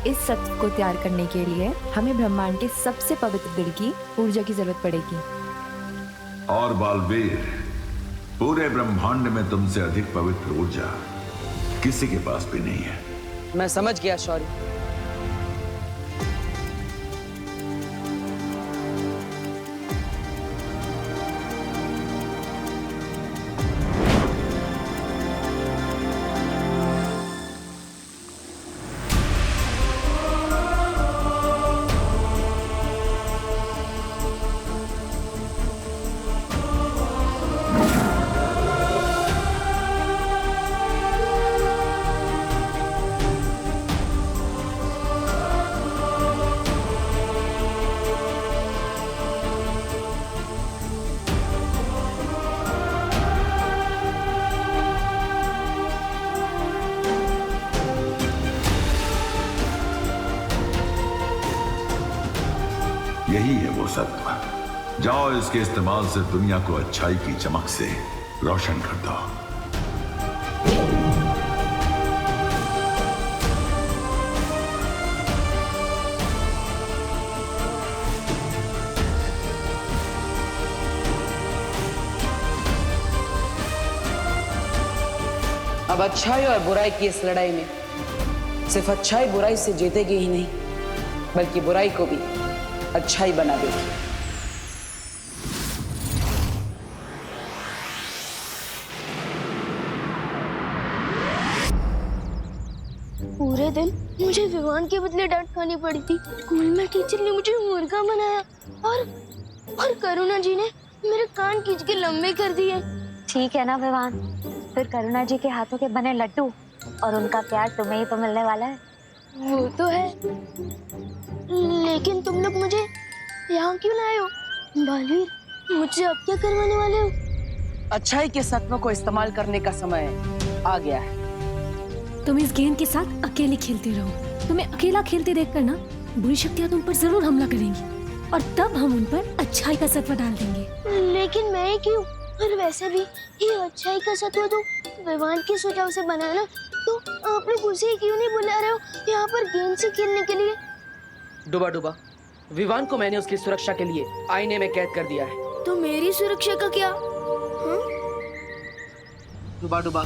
इस सत्व को तैयार करने के लिए हमें ब्रह्मांड के सबसे पवित्र दिल की ऊर्जा की जरूरत पड़ेगी। और बालवीर, पूरे ब्रह्मांड में तुमसे अधिक पवित्र ऊर्जा किसी के पास भी नहीं है। मैं समझ गया शौर्य। यही है वो सत्व। जाओ, इसके इस्तेमाल से दुनिया को अच्छाई की चमक से रोशन कर दो। अब अच्छाई और बुराई की इस लड़ाई में सिर्फ अच्छाई बुराई से जीतेगी ही नहीं, बल्कि बुराई को भी अच्छाई बना देगी। पूरे दिन मुझे विवान के बदले डांट खानी पड़ी थी। स्कूल में टीचर ने मुझे मुर्गा बनाया और करुणा जी ने मेरे कान खींच के लंबे कर दिए। ठीक है ना विवान, फिर करुणा जी के हाथों के बने लड्डू और उनका प्यार तुम्हें ही तो मिलने वाला है। वो तो है, लेकिन तुम लोग मुझे यहाँ क्यों लाए हो? बालवीर, मुझसे अब क्या करवाने वाले हो? अच्छाई के सत्व को इस्तेमाल करने का समय आ गया है। तुम इस गेंद के साथ अकेले खेलते रहो। तुम्हें अकेला खेलते देखकर ना बुरी शक्तियाँ तुम पर जरूर हमला करेंगी और तब हम उन पर अच्छाई का सत्व डाल देंगे। लेकिन मैं ही क्यों? और वैसे भी ये अच्छाई का सत्व तो विवान के सुझाव से बना है ना, तो आप लोग उसे क्यों नहीं बुला रहे हो यहाँ पर गेंद से खेलने के लिए? डुबा डुबा, विवान को मैंने उसकी सुरक्षा के लिए आईने में कैद कर दिया है। तो मेरी सुरक्षा का क्या? डुबा डुबा,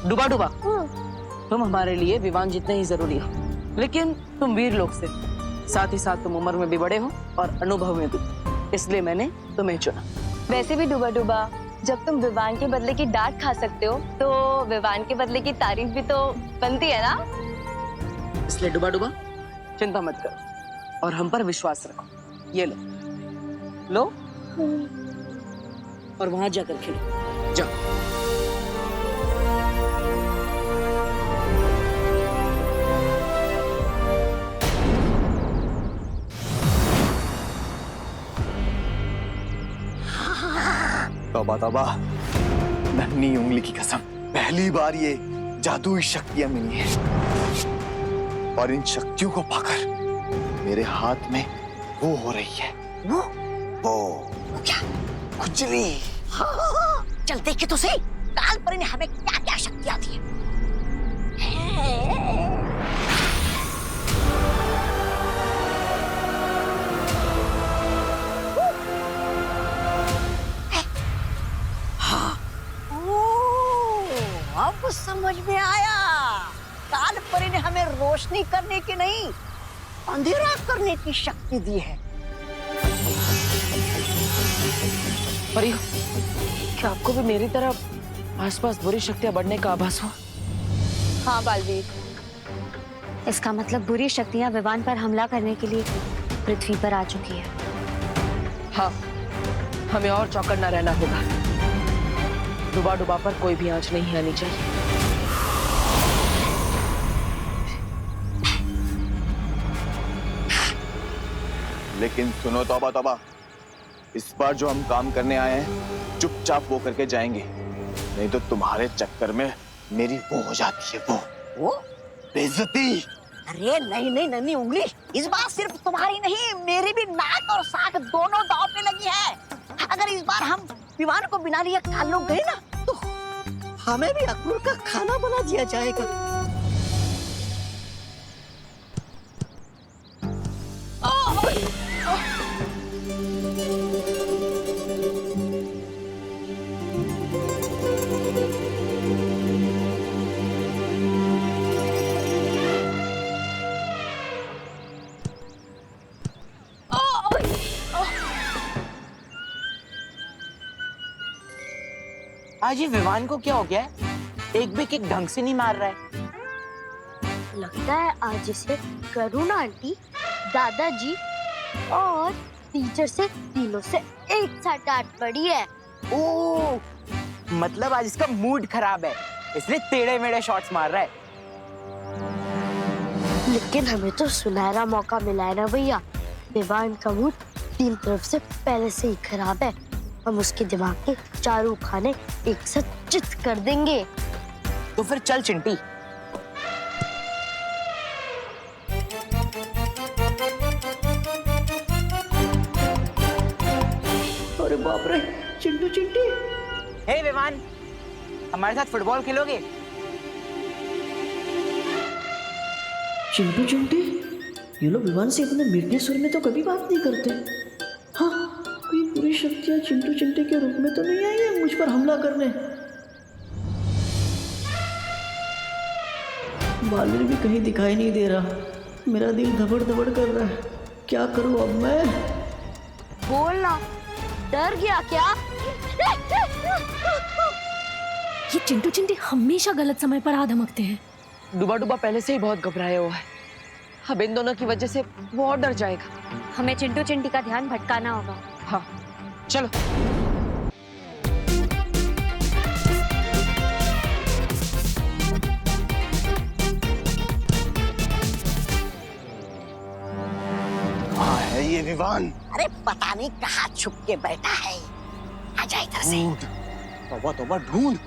डुबा डुबा, तुम हमारे लिए विवान जितने ही जरूरी हो, लेकिन तुम वीर लोग से, साथ ही साथ तुम उम्र में भी बड़े हो और अनुभव में भी, इसलिए मैंने तुम्हें चुना। वैसे भी डुबा डुबा, जब तुम विवान के बदले की डांट खा सकते हो तो विवान के बदले की तारीफ भी तो बनती है ना। इसलिए डुबा डुबा, चिंता मत करो और हम पर विश्वास रखो। ये लो लो और वहां जाकर खेलो। जाओ। तौबा तौबा, नन्ही उंगली की कसम, पहली बार ये जादुई शक्तियां मिली हैं और इन शक्तियों को पाकर मेरे हाथ में वो हो रही है। वो क्या? खुजली। हाँ, चल देखे तो सही, काल परी ने हमें क्या क्या शक्तियां दी हैं। अब समझ में आया, काल परी ने हमें रोशनी करने की नहीं, अंधेरा करने की शक्ति दी है। परियो, क्या आपको भी मेरी तरह आसपास बुरी शक्तियां बढ़ने का आभास हुआ? हाँ बालवीर, इसका मतलब बुरी शक्तियाँ विवान पर हमला करने के लिए पृथ्वी पर आ चुकी है। हाँ, हमें और चौकन्ना रहना होगा। डुबा डुबा पर कोई भी आंच नहीं आनी चाहिए। लेकिन सुनो तौबा तौबा, इस बार जो हम काम करने आए हैं चुपचाप वो करके जाएंगे, नहीं तो तुम्हारे चक्कर में मेरी वो हो जाती है, वो बेइज्जती। अरे नहीं नहीं नन्ही उंगली, इस बार सिर्फ तुम्हारी नहीं, मेरी भी नाक और साख दोनों दांव पे लगी है। अगर इस बार हम विमान को बिना लिए काल लोग गए ना, तो हमें भी अक्रूर का खाना बना दिया जाएगा। आज ये विवान को क्या हो गया है? एक भी किक ढंग से नहीं मार रहा है। लगता है आज इसे करुणा आंटी, दादाजी और टीचर से तीनों से एक साथ डांट पड़ी है। ओह, मतलब आज इसका मूड खराब है, इसलिए टेढ़े मेढ़े शॉट्स मार रहा है। लेकिन हमें तो सुनहरा मौका मिला है ना भैया। विवान का मूड तीन तरफ से पहले से ही खराब है। हम उसके दिमाग के चारों खाने एक साथ चित कर देंगे। तो फिर चल चिंटी। अरे बाप रे, चिंटू चिंटी। हे विवान, हमारे साथ फुटबॉल खेलोगे? चिंटू चिंटी, ये लोग विवान से इतने मीठे सुर में तो कभी बात नहीं करते। हाँ, कोई बुरी शक्तियां चिंटू चिंटी के रूप में तो नहीं आई है मुझ पर हमला करने। बालवीर भी कहीं दिखाई नहीं दे रहा। मेरा दिल धबड़ धबड़ कर रहा है। क्या करूं अब मैं? बोलना, डर गया क्या? ये चिंटू चिंटी हमेशा गलत समय पर आ धमकते हैं। डूबा डूबा पहले से ही बहुत घबराया हुआ है। अब इन दोनों की वजह से वो और डर जाएगा। हमें चिंटू चिंटी का ध्यान भटकाना होगा। हाँ, चलो। हाँ है ये विवान। अरे पता नहीं कहाँ छुप के बैठा है। आजा इधर से। तौबा तौबा, ढूंढ।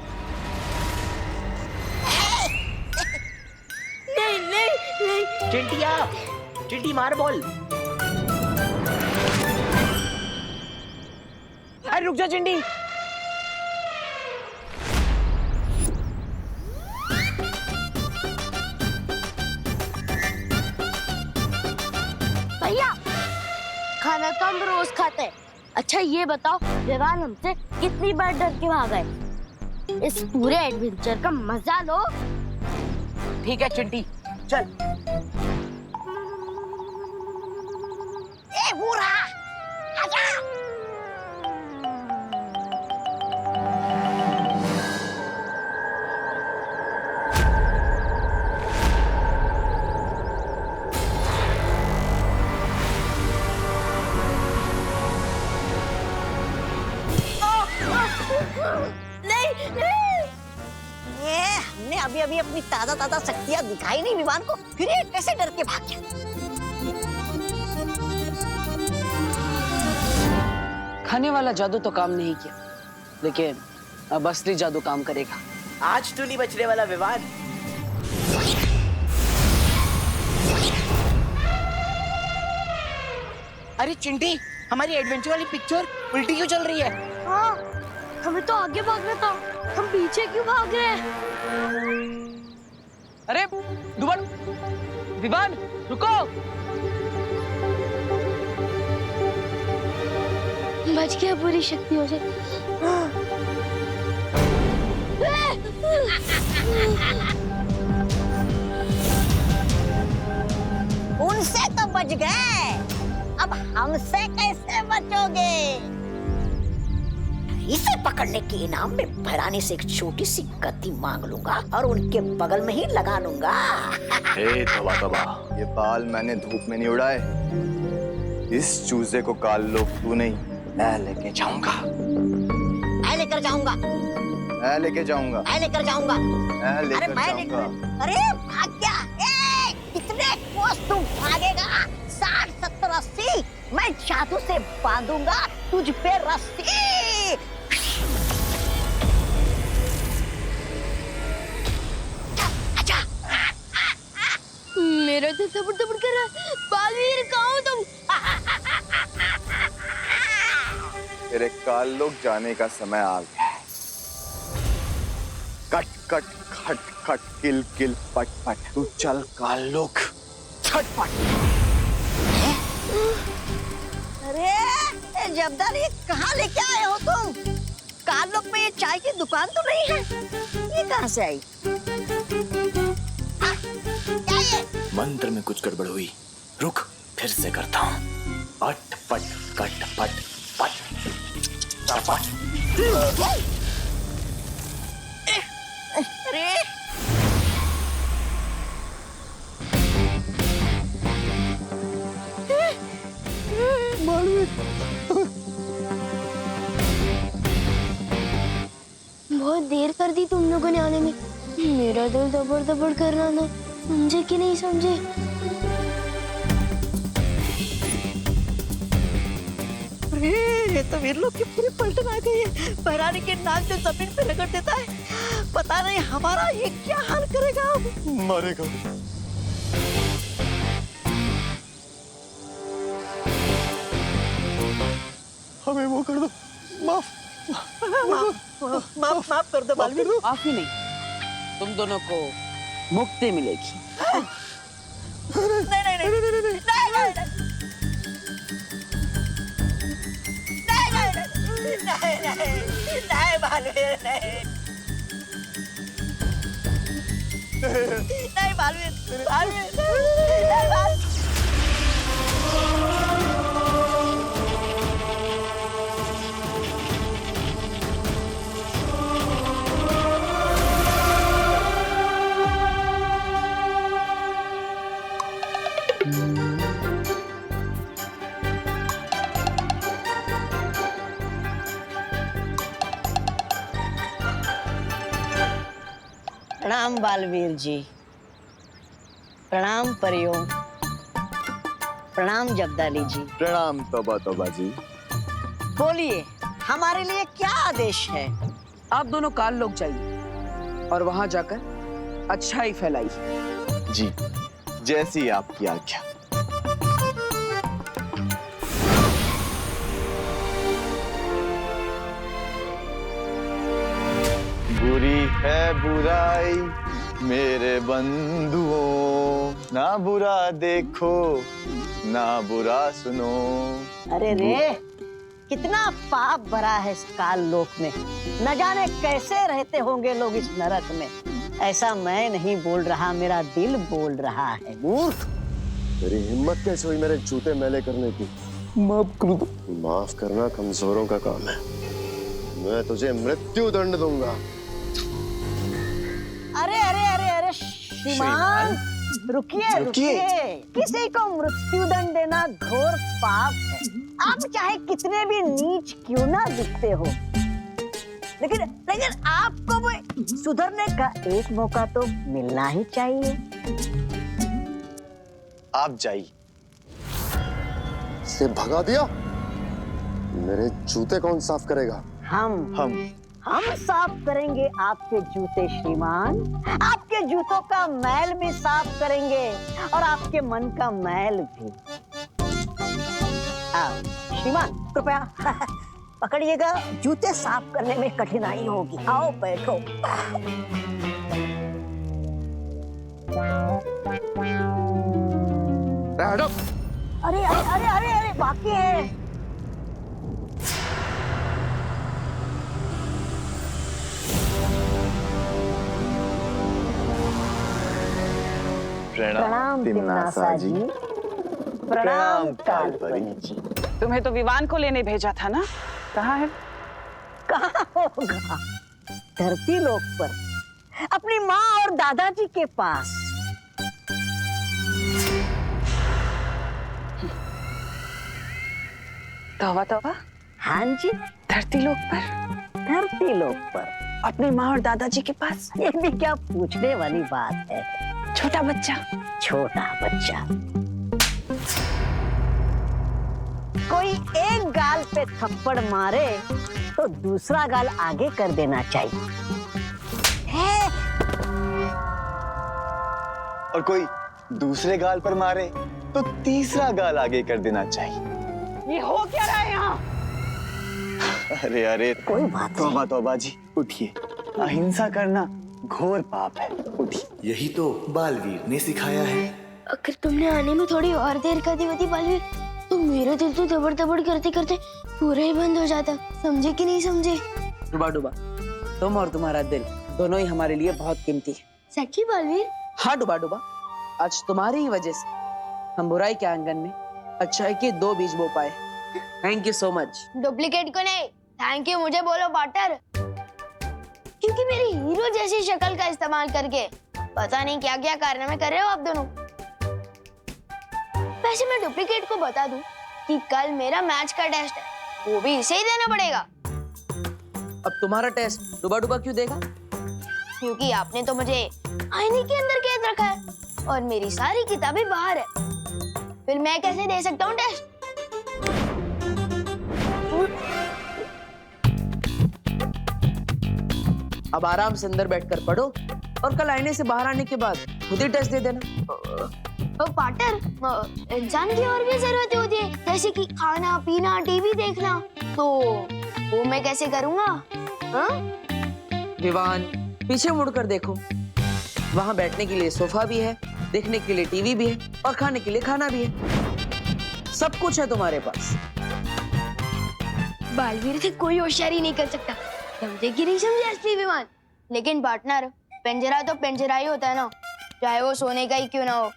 नहीं नहीं नहीं। चिंटिया, चिंटी मार बॉल। अरे रुक जा चिंटी। भैया, खाना तो हम रोज खाते हैं। अच्छा ये बताओ, विवान हमसे कितनी बार डर के भागा है? इस पूरे एडवेंचर का मजा लो। ठीक है चिंटी, चल। ए बूढ़ा, आजा। नहीं नहीं। हमने अभी अभी अपनी ताजा ताजा शक्तियां दिखाई नहीं विवान को, फिर ये कैसे डर के भाग गया? खाने वाला जादू तो काम नहीं किया, लेकिन अब असली जादू काम करेगा। आज तो नहीं बचने वाला विवान। अरे चिंटी, हमारी एडवेंचर वाली पिक्चर उल्टी क्यों चल रही है? हाँ, हमें तो आगे भागना था, हम पीछे क्यों भाग रहे हैं? अरे डूबन, विवान, रुको। बच गया बुरी शक्तियों से। उनसे तो बच गए, अब हमसे कैसे बचोगे? इसे पकड़ने के इनाम में भरानी से एक छोटी सी कत्ती मांग लूंगा और उनके बगल में ही लगा लूंगा। हे तौबा तौबा, ये बाल मैंने धूप में नहीं उड़ाए। इस चूजे को काल लोग तू नहीं, मैं लेके जाऊंगा। मैं लेकर जाऊंगा। मैं लेके जाऊंगा। मैं लेकर जाऊंगा। मैं अरे लेकर मैं जाऊंगा। लेकर, अरे भाग गया। कितने कोस तू भागेगा? 60, 70, 80। मैं जादू से बांधूंगा तुझ पे रस्सी। आजा। मेरा दिल धबड़ धबड़ कर रहा है। बालवीर, कहाँ हो तुम? तेरे काल लोग जाने का समय आ गया है। कट कट खट खट किल किल पट पट, तू चल काल लोग, छटपट। अरे जबदार, ये कहाँ लेके आए हो तुम? काल लोग में ये चाय की दुकान तो नहीं है? ये कहाँ से आई? क्या ये? मंत्र में कुछ गड़बड़ हुई, रुक फिर से करता हूँ। अट पट कट पट पट चपट। अरे बहुत देर कर दी तुम लोगों ने आने में। मेरा दिल दबड़ दबड़ कर रहा था, समझे कि नहीं समझे? अरे ये तो वीर लोग की पूरी पलटन आ गई है। पहरानी के नाक से जमीन पे रगड़ देता है। पता नहीं हमारा ये क्या हाल करेगा अब। मारेगा। हमें वो कर दो, माफ माफ कर दो बालवीर। माफी नहीं, तुम दोनों को मुक्ति मिलेगी। नहीं नहीं नहीं नहीं नहीं नहीं नहीं बालवीर नहीं नहीं बालवीर बालवीर नहीं बालवीर। प्रणाम बालवीर जी, प्रणाम परियों, प्रणाम जगदाली जी। प्रणाम तोबा जी। बोलिए हमारे लिए क्या आदेश है? आप दोनों काल लोग जाइए और वहां जाकर अच्छाई फैलाइए। जी, जैसी आपकी आज्ञा। बुरी है बुराई मेरे बंधुओं, ना बुरा देखो ना बुरा सुनो। अरे रे, कितना पाप भरा है इस काल लोक में। न जाने कैसे रहते होंगे लोग इस नरक में। ऐसा मैं नहीं बोल रहा, मेरा दिल बोल रहा है। मूर्ख, तेरी हिम्मत कैसे हुई मेरे जूते मैले करने की? माफ कर दो। माफ करना कमजोरों का काम है। मैं तुझे मृत्यु दंड दूंगा। अरे अरे अरे अरे श्रीमान, रुकिए रुकिए। किसी को मृत्यु दंड देना घोर पाप है। आप चाहे कितने भी नीच क्यों ना दिखते हो, लेकिन लेकिन आपको भी सुधरने का एक मौका तो मिलना ही चाहिए। आप जाइए। से भगा दिया? मेरे जूते कौन साफ करेगा? हम साफ करेंगे आपके जूते श्रीमान। आपके जूतों का मैल भी साफ करेंगे और आपके मन का मैल भी। श्रीमान कृपया पकड़िएगा, जूते साफ करने में कठिनाई होगी। आओ बैठो। अरे अरे अरे अरे अरे बाकी है। प्रणाम तिम्नासा जी। प्रणाम कालपरी जी। तुम्हें तो विवान को लेने भेजा था ना, कहाँ है? कहाँ होगा, धरती लोक पर, अपनी माँ और दादाजी के पास। तौबा तौबा। हाँ जी, धरती लोक पर? धरती लोक पर अपनी माँ और दादाजी के पास? ये भी क्या पूछने वाली बात है। छोटा बच्चा। छोटा बच्चा। कोई एक गाल पे थप्पड़ मारे तो दूसरा गाल आगे कर देना चाहिए है? और कोई दूसरे गाल पर मारे तो तीसरा गाल आगे कर देना चाहिए। ये हो क्या रहा है यहाँ? अरे अरे, कोई बात नहीं। तौबा जी, उठिए। अहिंसा करना घोर पाप है, उठिए। यही तो बालवीर ने सिखाया है। अगर तुमने आने में थोड़ी और देर कर दी होती बालवीर, तो मेरा दिल तो दबड़ दबड़ करते करते पूरा ही बंद हो जाता। समझे कि नहीं समझे? डुबा डुबा, तुम और तुम्हारा दिल दोनों ही हमारे लिए बहुत कीमती है। सच्ची बालवीर? हाँ डुबा डुबा, आज तुम्हारी ही वजह से हम बुराई के आंगन में अच्छाई के 2 बीज बो पाए। Thank you so much. Duplicate को नहीं, थैंक यू मुझे बोलो पार्टनर। क्योंकि कि मेरी हीरो जैसी शक्ल का इस्तेमाल करके पता नहीं क्या क्या कारनामे कर रहे हो आप दोनों। वैसे मैं डुप्लीकेट को बता दूं कि कल मेरा मैच का टेस्ट है, वो भी इसे ही देना पड़ेगा। अब तुम्हारा टेस्ट डुबा डुबा क्यों देगा? क्योंकि आपने तो मुझे आईने के अंदर कैद रखा है और मेरी सारी किताबें बाहर है, फिर मैं कैसे दे सकता हूँ टेस्ट? अब आराम से अंदर बैठकर पढ़ो और कल आईने से बाहर आने के बाद खुद ही टेस्ट दे देना। पार्टनर, इंसान की और भी जरूरतें होती है, जैसे कि खाना पीना, टीवी देखना, तो वो मैं कैसे करूँगा? हाँ? विवान, पीछे मुड़कर देखो, वहाँ बैठने के लिए सोफा भी है, देखने के लिए टीवी भी है और खाने के लिए खाना भी है। सब कुछ है तुम्हारे पास। बालवीर से कोई होशियारी नहीं कर सकता, समझे कि नहीं समझे असली विमान? लेकिन पार्टनर, पिंजरा तो पिंजरा ही होता है ना, चाहे वो सोने का ही क्यों ना हो।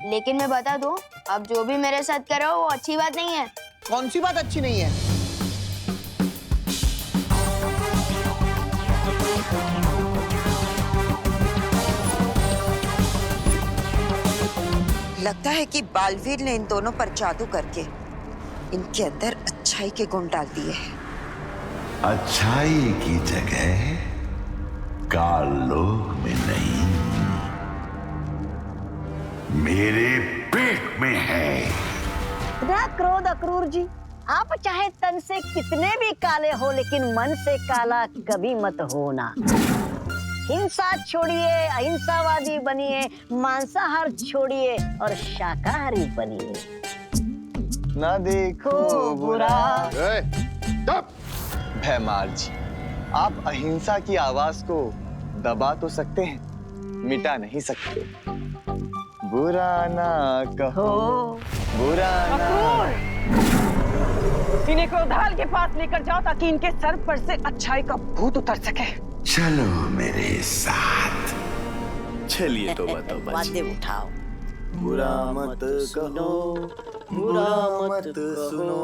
लेकिन मैं बता दूं, अब जो भी मेरे साथ कर रहे हो वो अच्छी बात नहीं है। कौन सी बात अच्छी नहीं है? लगता है कि बालवीर ने इन दोनों पर जादू करके इनके अंदर अच्छाई के गुण डाल दिए हैं। अच्छाई की जगह काल लोक में नहीं, मेरे पेट में है। ना क्रोध अक्रूर जी, आप चाहे तन से कितने भी काले हो, लेकिन मन से काला कभी मत होना। हिंसा छोड़िए, अहिंसावादी बनिए, मांसाहार छोड़िए और शाकाहारी बनिए। ना देखो बुरा। भैमार जी, आप अहिंसा की आवाज को दबा तो सकते हैं, मिटा नहीं सकते। बुरा ना कहो, बुरा ना। इन्हें क्रोधाल के पास लेकर जाओ ताकि इनके सर पर से अच्छाई का भूत उतर सके। चलो मेरे साथ। चलिए तो बताओ बातें उठाओ। बुरा मत कहो, बुरा मत सुनो,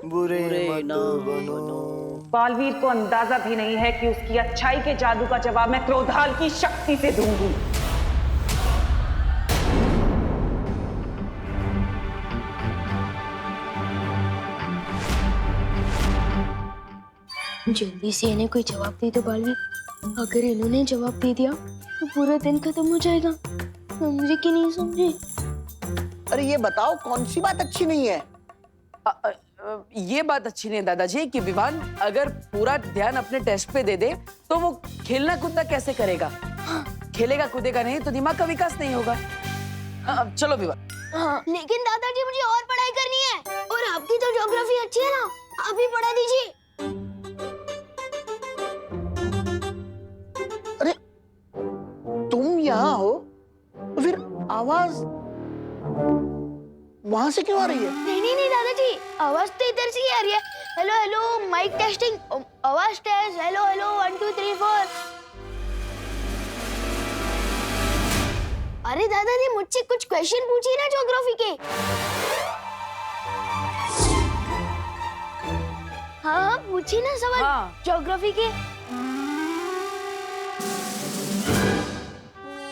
बुरे मत बनो। बालवीर को अंदाजा भी नहीं है कि उसकी अच्छाई के जादू का जवाब मैं क्रोधाल की शक्ति से दूंगी। जल्दी से इन्हें कोई जवाब दे दो बालवीर, अगर इन्होंने जवाब दे दिया तो पूरा दिन खत्म हो जाएगा। समझे कि नहीं समझे? अरे ये बताओ, कौन सी बात अच्छी नहीं है? ये बात अच्छी नहीं दादाजी कि विवान अगर पूरा ध्यान अपने टेस्ट पे दे दे तो वो खेलना कूदना कैसे करेगा? खेलेगा कूदेगा नहीं तो दिमाग का विकास नहीं होगा। चलो विवान। लेकिन दादाजी मुझे और पढ़ाई करनी है, और आपकी तो ज्योग्राफी अच्छी है ना, आप ही पढ़ा दीजिए। अरे तुम यहाँ हो तो फिर आवाज वहां से क्यों आ रही है? नहीं दादाजी, आवाज तो इधर से ही आ रही है। हेलो हेलो, माइक टेस्टिंग, आवाज टेस्ट, हेलो हेलो 1 2 3 4। अरे दादाजी मुझसे कुछ क्वेश्चन पूछिए ना ज्योग्राफी के। हाँ पूछिए ना सवाल ज्योग्राफी के।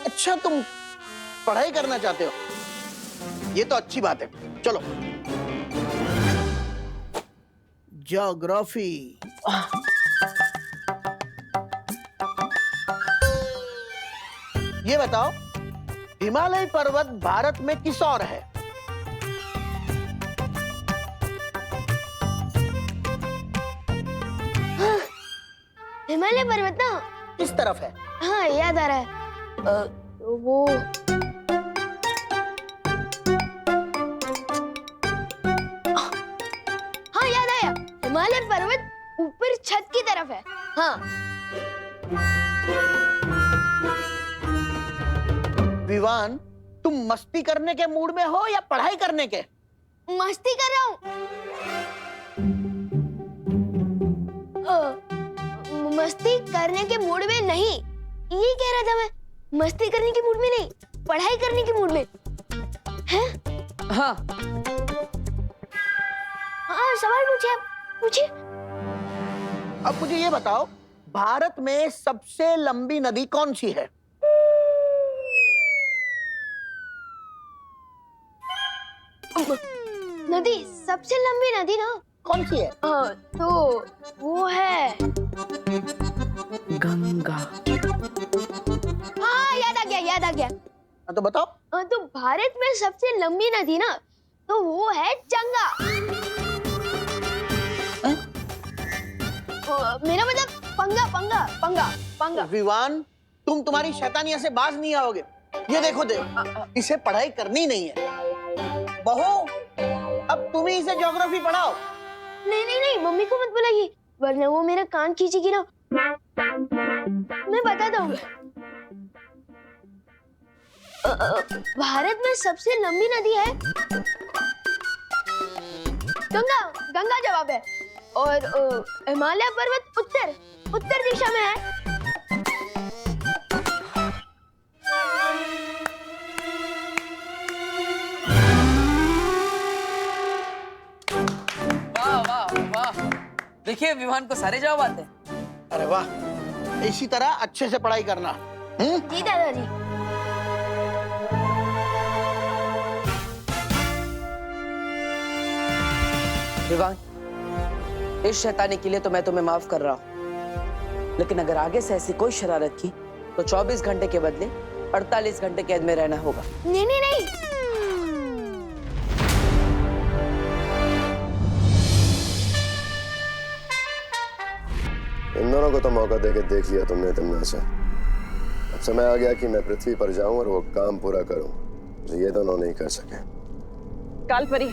अच्छा तुम पढ़ाई करना चाहते हो, ये तो अच्छी बात है। चलो ज्योग्राफी। ये बताओ, हिमालय पर्वत भारत में किस ओर है? हिमालय पर्वत ना किस तरफ है? हाँ याद आ रहा है, वो हाँ याद आया, हिमालय पर्वत ऊपर छत की तरफ है। हाँ विवान, तुम मस्ती करने के मूड में हो या पढ़ाई करने के? मस्ती कर रहा हूँ। मस्ती करने के मूड में नहीं, ये कह रहा था मैं। मस्ती करने के मूड में नहीं, पढ़ाई करने के मूड में। हैं? हाँ हाँ सवाल पूछिए, आप पूछिए। अब मुझे ये बताओ, भारत में सबसे लंबी नदी कौन सी है? नदी, सबसे लंबी नदी ना कौन सी है? तो वो है गंगा। हाँ, याद आ गया। तो बताओ। तो भारत में सबसे लंबी नदी ना, तो वो है गंगा। मेरा मतलब पंगा। विवान, तुम तुम्हारी शैतानिया से बाज नहीं आओगे। ये देखो इसे पढ़ाई करनी नहीं है। बहू, अब तुम ही इसे ज्योग्राफी पढ़ाओ। नहीं, मम्मी को मत बुलाइए, वरना वो मेरा कान खींचेगी ना। मैं बताता हूँ। भारत में सबसे लंबी नदी है गंगा जवाब है। और हिमालय पर्वत उत्तर दिशा में है। वाह। देखिए विमान को सारे जवाब आते हैं। अरे वाह, इसी तरह अच्छे से पढ़ाई करना। जी दादाजी। विवान, इस शैतानी के लिए तो मैं तुम्हें माफ कर रहा हूँ, लेकिन अगर आगे से ऐसी कोई शरारत की तो 24 घंटे के बदले 48 घंटे कैद में रहना होगा। नहीं। इन दोनों को तो मौका देके देख लिया तुमने तमन्ना। अब समय आ गया कि मैं पृथ्वी पर जाऊं और वो काम पूरा करूं जो ये दोनों नहीं कर सके। कालपरी,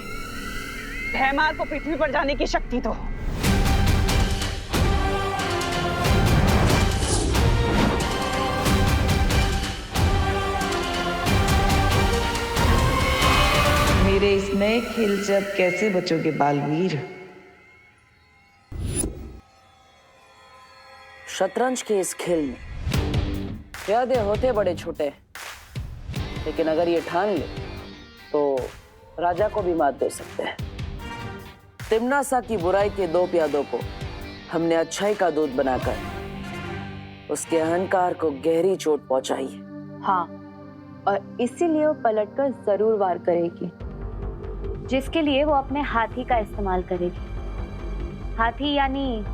भैमार को पृथ्वी पर जाने की शक्ति दो। मेरे इस नए खेल से अब कैसे बचोगे बालवीर? शतरंज के इस खेल में यादें होते बड़े छोटे, लेकिन अगर ये ठान ले तो राजा को भी मात दे सकते हैं। तिम्नासा की बुराई के 2 प्यादों को हमने अच्छाई का दूत बनाकर उसके अहंकार को गहरी चोट पहुंचाई है। हाँ, और इसीलिए वो पलटकर जरूर वार करेगी, जिसके लिए वो अपने हाथी का इस्तेमाल करेगी। हाथी यानी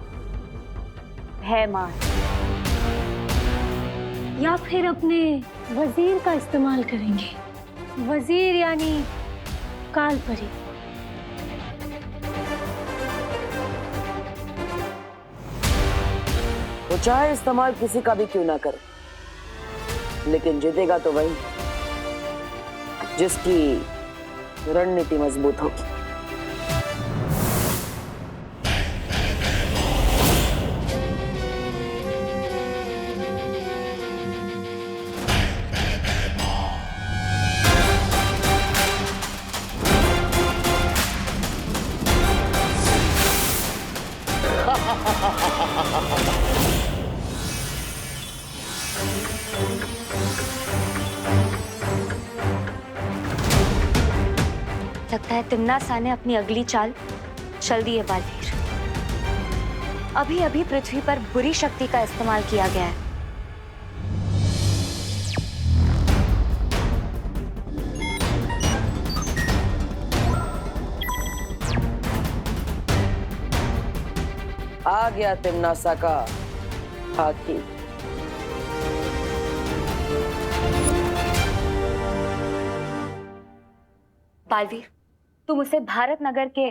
भैमार, या फिर अपने वजीर का इस्तेमाल करेंगे। वजीर यानी कालपरी। वो चाहे इस्तेमाल किसी का भी क्यों ना करे, लेकिन जीतेगा तो वही जिसकी रणनीति मजबूत होगी। लगता है तिम्नासा ने अपनी अगली चाल चल दी है बालवीर। अभी अभी पृथ्वी पर बुरी शक्ति का इस्तेमाल किया गया है। आ गया तिम्नासा का हाथी। बालवीर, तुम उसे भारत नगर के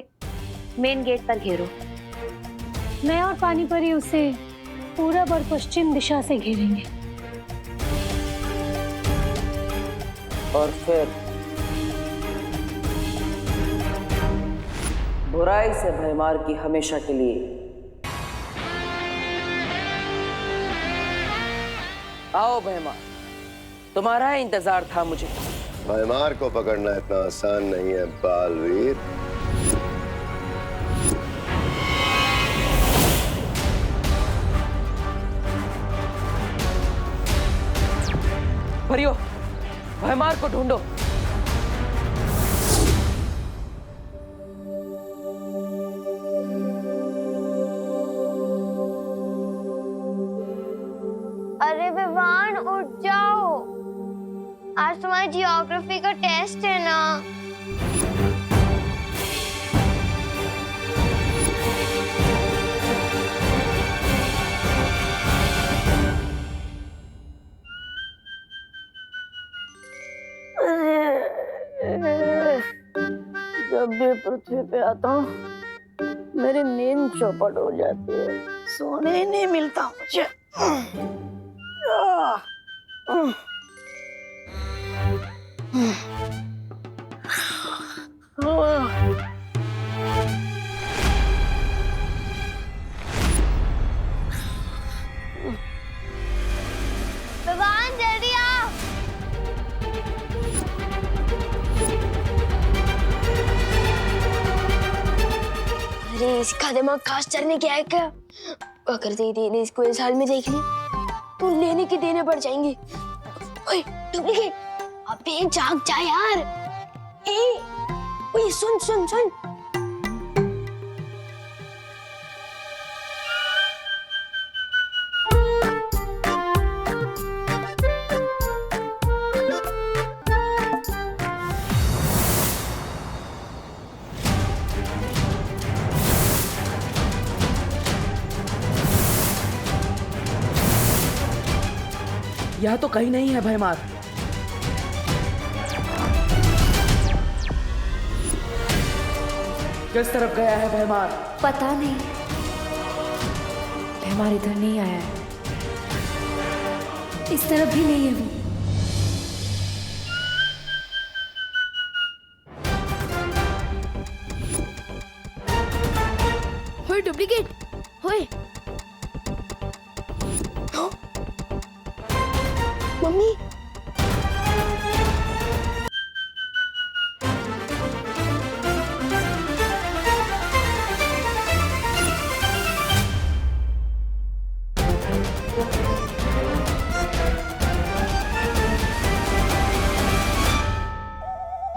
मेन गेट पर घेरो। मैं और पानीपरी उसे पूरब और पश्चिम दिशा से घेरेंगे। और फिर बुराई से भयमार की हमेशा के लिए। आओ भयमार, तुम्हारा इंतजार था मुझे। भयमार को पकड़ना इतना आसान नहीं है बालवीर। परियो, भयमार को ढूंढो। ज्योग्राफी का टेस्ट है ना। जब भी पृथ्वी पे आता हूँ मेरी नींद चौपट हो जाती है, सोने ही नहीं मिलता मुझे। भगवान जल्दी आओ। अरे इसका दिमाग खास चढ़ने क्या है क्या? अगर दीदी ने इसको इस हाल में देख लिया तो लेने के देने पड़ जाएंगे। ओए डुप्लीकेट, अबे जाग जा यार। ओए सुन सुन सुन। यहाँ तो कहीं नहीं है भयमार। किस तरफ गया है भयमार? पता नहीं। भयमार इधर नहीं आया है। इस तरफ भी नहीं है वो। होए डुप्लीकेट, होए। मम्मी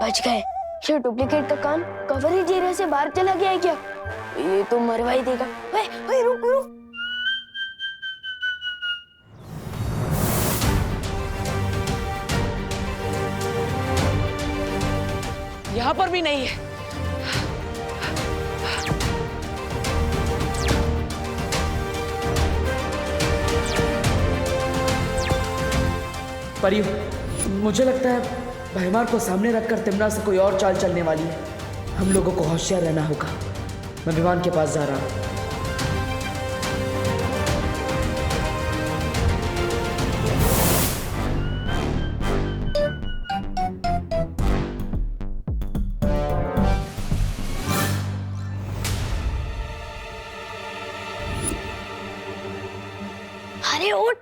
बच गए। ये डुप्लीकेट का कान कवरेज एरिया से बाहर चला गया है क्या? ये तो मरवा ही देगा। ओए ओए रुक रुक। यहाँ पर भी नहीं है। परियो, मुझे लगता है भयमार को सामने रखकर तिमना से कोई और चाल चलने वाली है। हम लोगों को होशियार रहना होगा। मैं विमान के पास जा रहा हूँ। अरे उठ।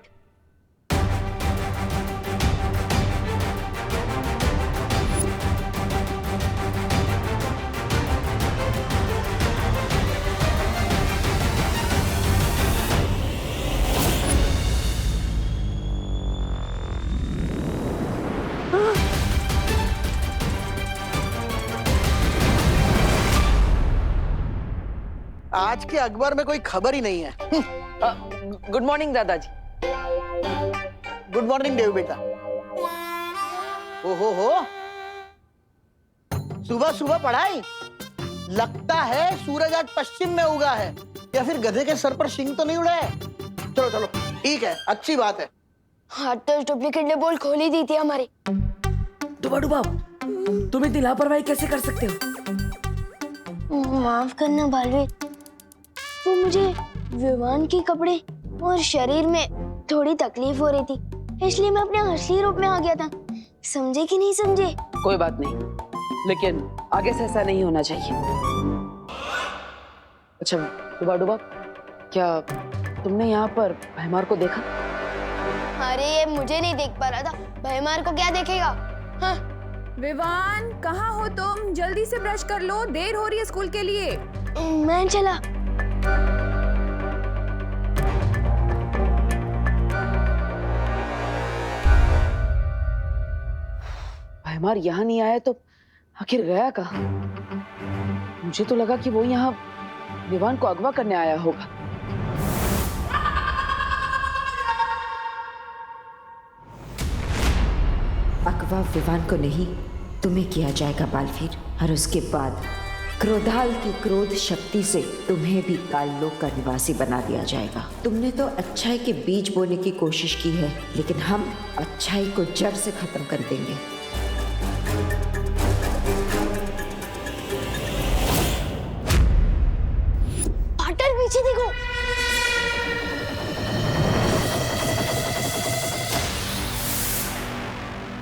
आज के अखबार में कोई खबर ही नहीं है। गुड मॉर्निंग दादाजी। गुड मॉर्निंग देव बेटा। हो सुबह सुबह पढ़ाई। लगता है सूरज आज पश्चिम में उगा है, या फिर गधे के सर पर सिंह तो नहीं उड़ा है। चलो चलो ठीक है, अच्छी बात है। हाँ तो डुप्लीकेट ने बोल खोल ही दी थी हमारी। डुबा डुबा, तुम इतनी लापरवाही कैसे कर सकते हो? माफ करना बालवीर, वो मुझे विमान के कपड़े और शरीर में थोड़ी तकलीफ हो रही थी, इसलिए मैं अपने असली रूप में आ गया था। समझे कि नहीं समझे? कोई बात नहीं, लेकिन आगे से ऐसा नहीं होना चाहिए। अच्छा डुबा डुबा, क्या तुमने यहाँ पर भयमार को देखा? अरे ये मुझे नहीं देख पा रहा था, भयमार को क्या देखेगा? हाँ। विवान, कहाँ हो तुम? जल्दी से ब्रश कर लो, देर हो रही है स्कूल के लिए। मैं चला। भयमार यहाँ नहीं आया तो आखिर गया कहाँ? मुझे तो लगा कि वो यहाँ विवान को अगवा करने आया होगा। अगवा? अलावा विवान को नहीं, तुम्हें किया जाएगा बालवीर। और उसके बाद क्रोधाल की क्रोध शक्ति से तुम्हें भी काललोक का निवासी बना दिया जाएगा। तुमने तो अच्छाई के बीज बोने की कोशिश की है, लेकिन हम अच्छाई को जड़ से खत्म कर देंगे। पार्टनर पीछे देखो।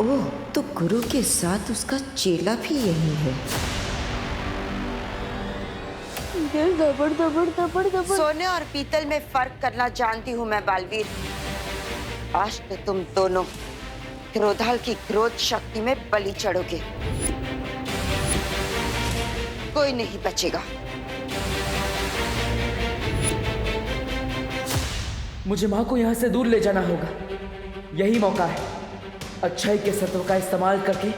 ओह, तो गुरु के साथ उसका चेला भी यही है। दबड़ दबड़ दबड़ दबड़। सोने और पीतल में फर्क करना जानती हूँ मैं बालवीर। आज तो तुम दोनों क्रोधाल की क्रोध शक्ति में बलि चढ़ोगे। कोई नहीं बचेगा। मुझे माँ को यहाँ से दूर ले जाना होगा। यही मौका है। अच्छाई के सत्व का इस्तेमाल करके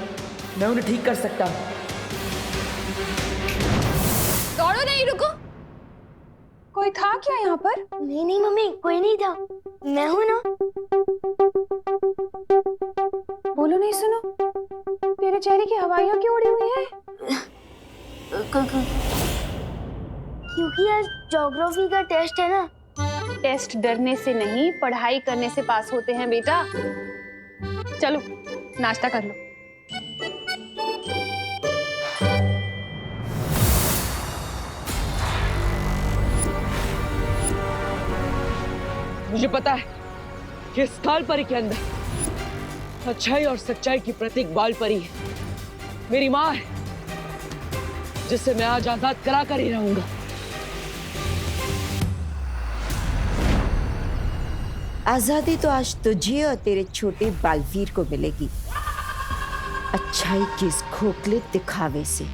मैं उन्हें ठीक कर सकता हूँ। दौड़ो नहीं, रुको। कोई था क्या यहाँ पर? नहीं नहीं मम्मी, कोई नहीं था, मैं हूँ ना। बोलो नहीं, सुनो, तेरे चेहरे की हवाइयाँ क्यों उड़ी हुई है? क्योंकि आज ज्योग्राफी का टेस्ट है ना। टेस्ट डरने से नहीं, पढ़ाई करने से पास होते हैं बेटा। चलो नाश्ता कर लो। मुझे पता है कि इस काल परी के अंदर अच्छाई और सच्चाई की प्रतीक बाल परी है। मेरी माँ है, जिसे मैं आज आजाद करा कर ही रहूंगा। आजादी तो आज तुझे और तेरे छोटे बालवीर को मिलेगी, अच्छाई के इस खोखले दिखावे से।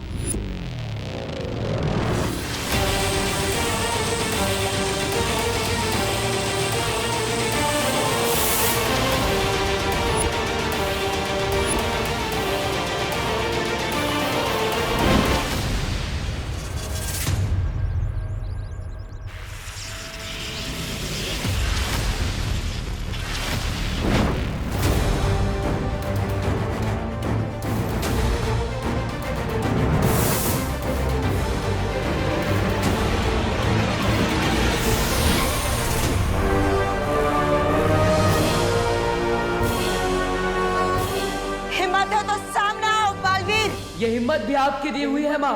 ये हिम्मत भी आपकी दी हुई है माँ,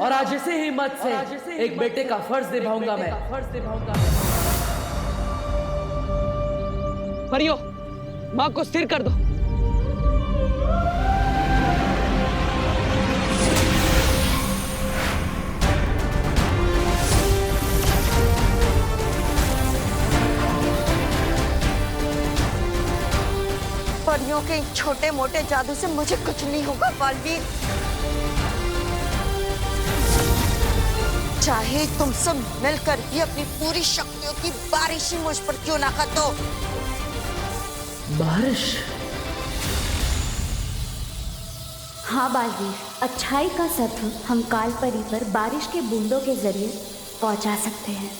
और आज इसी हिम्मत से एक बेटे का फर्ज निभाऊंगा मैं। परियो, माँ को स्थिर कर दो। परियों के छोटे मोटे जादू से मुझे कुछ नहीं होगा बालवीर। चाहे तुम सब मिलकर भी अपनी पूरी शक्तियों की बारिश ही मुझ पर क्यों ना कर दो। बारिश? हाँ बालवीर, अच्छाई का सत्व हम काल परी पर बारिश के बूंदों के जरिए पहुंचा सकते हैं।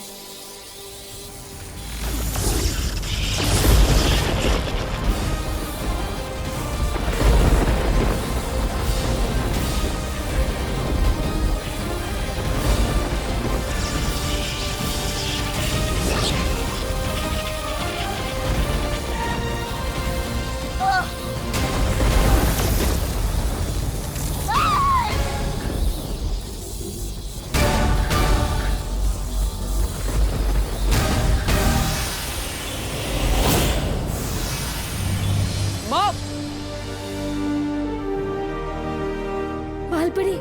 बालपरी,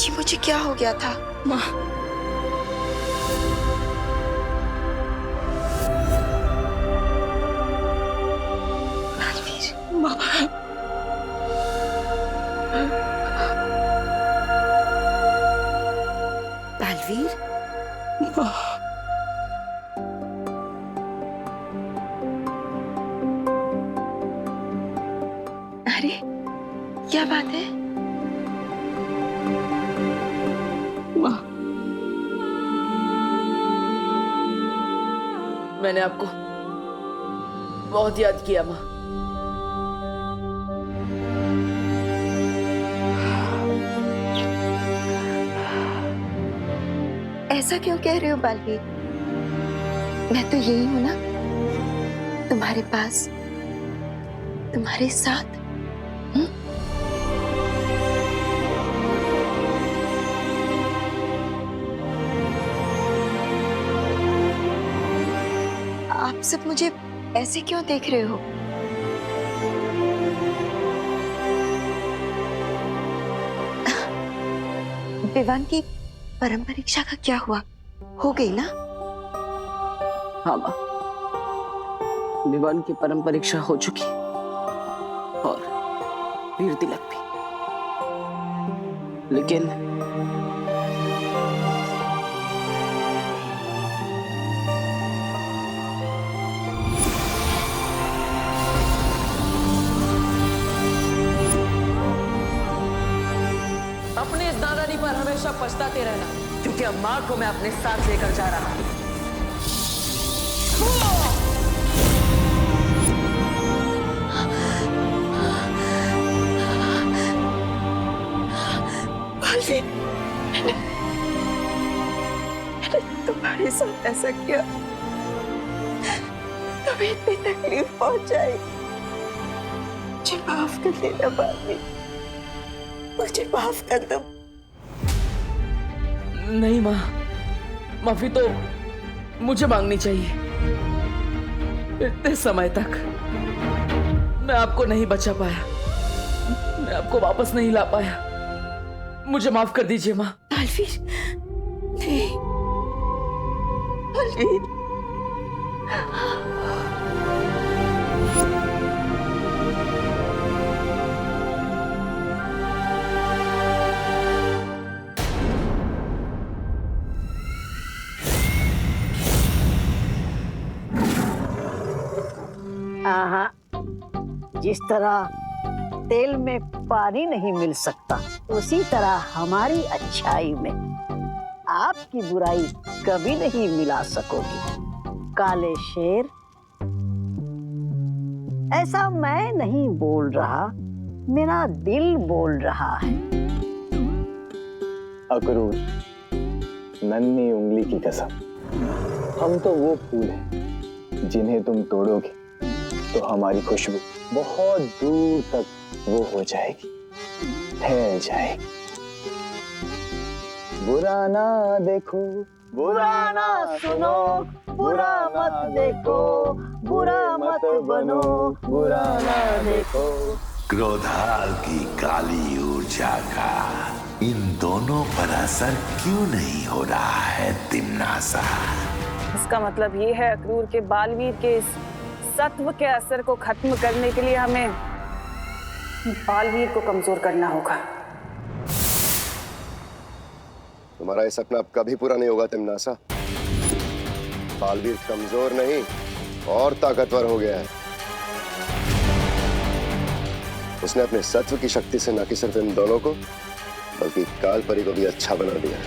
ये मुझे क्या हो गया था? माँ, क्या बात है? माँ, मैंने आपको बहुत याद किया माँ। ऐसा क्यों कह रहे हो बालवीर? मैं तो यही हूं ना, तुम्हारे पास, तुम्हारे साथ। आप सब मुझे ऐसे क्यों देख रहे हो? विवान की परम परीक्षा का क्या हुआ? हो गई ना? हाँ माँ, विवान की परम परीक्षा हो चुकी और वीर तिलक भी। लेकिन अपने इस नादानी पर हमेशा पछताते रहना, क्योंकि अब माँ को मैं अपने साथ लेकर जा रहा हूँ। मैंने तुम्हारे साथ ऐसा किया, तुम्हें इतनी तकलीफ पहुंचाई। मुझे माफ कर देना बालवीर, मुझे माफ कर दो। नहीं माँ, माफी तो मुझे मांगनी चाहिए। इतने समय तक मैं आपको नहीं बचा पाया, मैं आपको वापस नहीं ला पाया। मुझे माफ कर दीजिए माँ। बालवीर, नहीं बालवीर। हाँ, जिस तरह तेल में पानी नहीं मिल सकता, उसी तरह हमारी अच्छाई में आपकी बुराई कभी नहीं मिला सकोगी। काले शेर, ऐसा मैं नहीं बोल रहा, मेरा दिल बोल रहा है। अक्रूर, नन्ही उंगली की कसम, हम तो वो फूल हैं जिन्हें तुम तोड़ोगे तो हमारी खुशबू बहुत दूर तक वो हो जाएगी, फैल जाएगी। बुरा ना देखो, बुरा ना सुनो, बुरा मत देखो, बुरा मत बनो, बुरा ना देखो। क्रोधाल की काली ऊर्जा का इन दोनों पर असर क्यों नहीं हो रहा है तिम्नासा? इसका मतलब ये है अक्रूर के बालवीर के इस सत्व के असर को खत्म करने के लिए हमें बालवीर को कमजोर करना होगा। तुम्हारा ये सपना अब कभी पूरा नहीं होगा तिम्नासा। बालवीर कमजोर नहीं और ताकतवर हो गया है। उसने अपने सत्व की शक्ति से न कि सिर्फ इन दोनों को, बल्कि काल परी को भी अच्छा बना दिया।